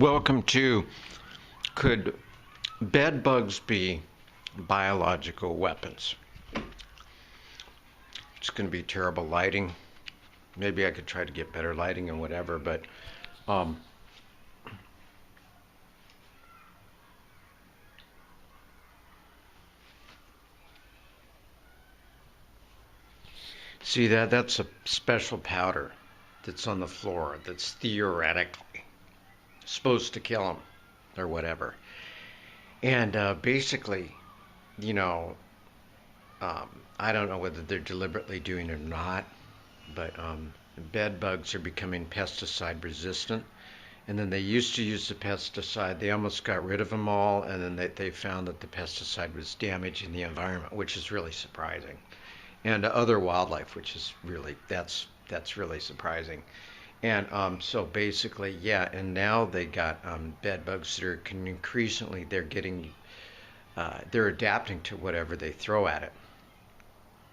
Welcome to Could Bed Bugs Be Biological Weapons? It's going to be terrible lighting. Maybe I could try to get better lighting and whatever, but see that's a special powder that's on the floor that's theoretically supposed to kill them or whatever. And basically, you know, I don't know whether they're deliberately doing it or not, but bed bugs are becoming pesticide resistant. And then they used to use the pesticide. They almost got rid of them all, and then they found that the pesticide was damaging the environment, which is really surprising, and other wildlife, which is really that's really surprising. And so basically, yeah. And now they got bed bugs that are increasingly they're adapting to whatever they throw at it.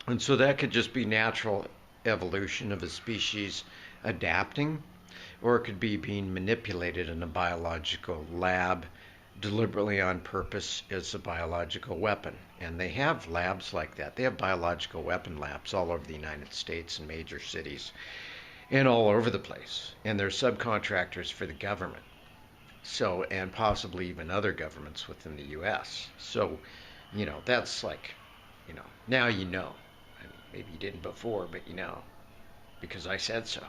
And so that could just be natural evolution of a species adapting, or it could be being manipulated in a biological lab deliberately on purpose as a biological weapon. And they have labs like that. They have biological weapon labs all over the United States and major cities and all over the place. And they're subcontractors for the government. So, and possibly even other governments within the US. So, that's like, now you know. I mean, maybe you didn't before, but because I said so.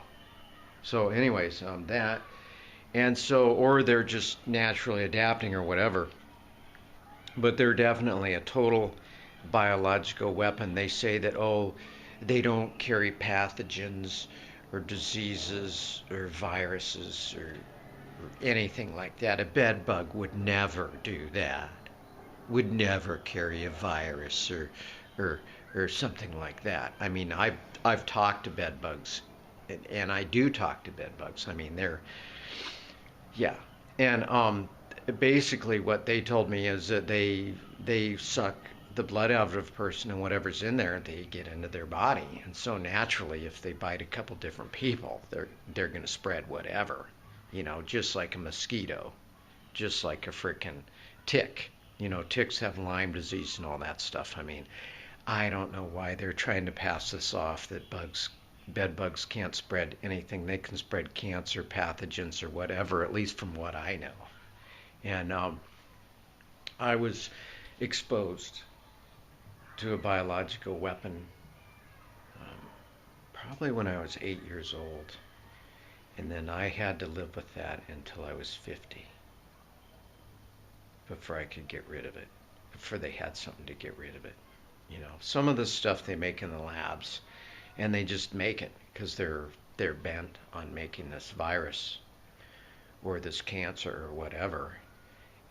So anyways, that. And so, or they're just naturally adapting or whatever. But they're definitely a total biological weapon. They say that, they don't carry pathogens or diseases or viruses or anything like that. A bed bug would never do that. Would never carry a virus or something like that. I mean, I've talked to bed bugs, and I do talk to bed bugs. I mean, yeah. And basically what they told me is that they suck the blood out of a person, and whatever's in there, they get into their body. And so naturally, if they bite a couple different people, they're going to spread whatever, just like a mosquito, just like a freaking tick. Ticks have Lyme disease and all that stuff. I mean, I don't know why they're trying to pass this off that bed bugs can't spread anything. They can spread cancer, pathogens, or whatever, at least from what I know. And I was exposed to a biological weapon probably when I was 8 years old. And then I had to live with that until I was 50 before I could get rid of it, before they had something to get rid of it. Some of the stuff they make in the labs, and they just make it because they're bent on making this virus or this cancer or whatever,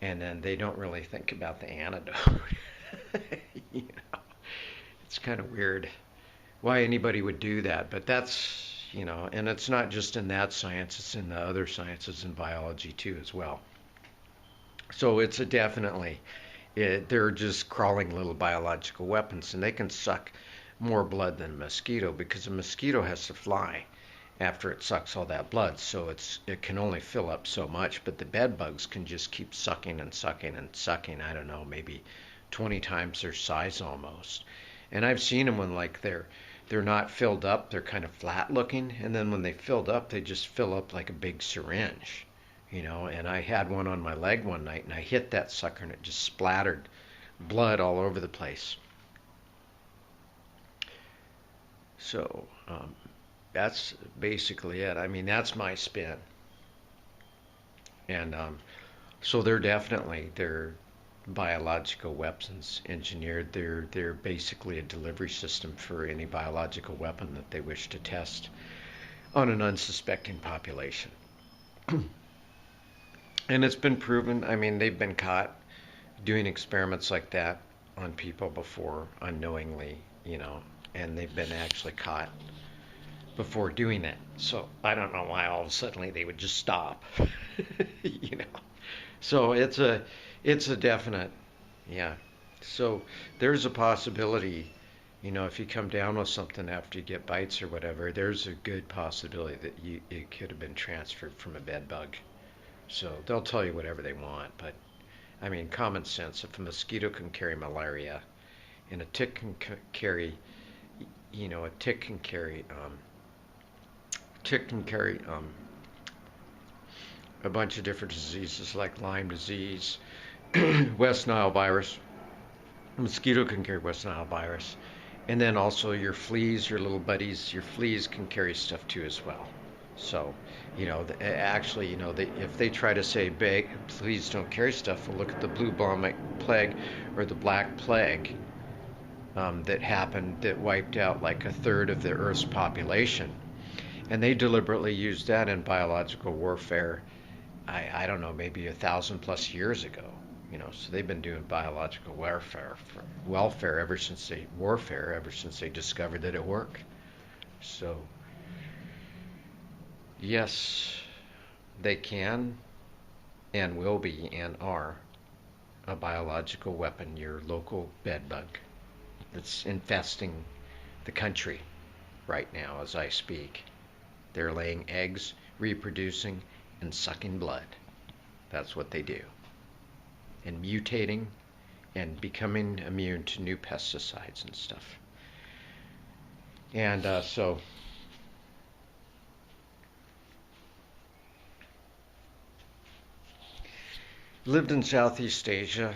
and then they don't really think about the antidote. It's kind of weird why anybody would do that, but that's and it's not just in that science, it's in the other sciences in biology too as well. So it's they're just crawling little biological weapons, and they can suck more blood than a mosquito, because a mosquito has to fly after it sucks all that blood, so it can only fill up so much. But the bed bugs can just keep sucking and sucking and sucking. I don't know, maybe 20 times their size almost. And I've seen them when they're not filled up, they're kind of flat looking, and then when they filled up, they just fill up like a big syringe. And I had one on my leg one night, and I hit that sucker, and it just splattered blood all over the place. So that's basically it. I mean, that's my spin. And so they're biological weapons engineered. They're basically a delivery system for any biological weapon that they wish to test on an unsuspecting population. And it's been proven. I mean, they've been caught doing experiments like that on people before unknowingly, and they've been actually caught before doing that. So I don't know why all of a sudden they would just stop. So it's a definite, yeah. So there's a possibility, if you come down with something after you get bites or whatever, there's a good possibility that it could have been transferred from a bed bug So they'll tell you whatever they want, but I mean, common sense. If a mosquito can carry malaria, and a tick can carry, a tick can carry a bunch of different diseases like Lyme disease, West Nile virus. A mosquito can carry West Nile virus, and then also your fleas, your little buddies, your fleas can carry stuff too as well. So, actually, if they try to say, please don't carry stuff, well, look at the blue bubonic plague or the black plague that happened that wiped out like a third of the Earth's population. And they deliberately used that in biological warfare, I don't know, maybe 1,000+ years ago. So they've been doing biological warfare ever since they discovered that it worked. So yes, they can and will be and are a biological weapon, your local bedbug that's infesting the country right now as I speak. They're laying eggs, reproducing, and sucking blood. That's what they do. And mutating and becoming immune to new pesticides and stuff. And so lived in Southeast Asia,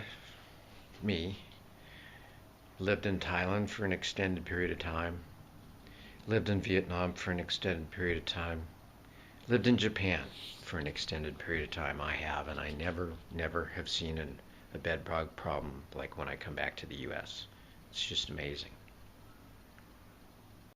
me. Lived in Thailand for an extended period of time. Lived in Vietnam for an extended period of time. Lived in Japan for an extended period of time. I have, and I never have seen a bed bug problem like when I come back to the U.S. It's just amazing.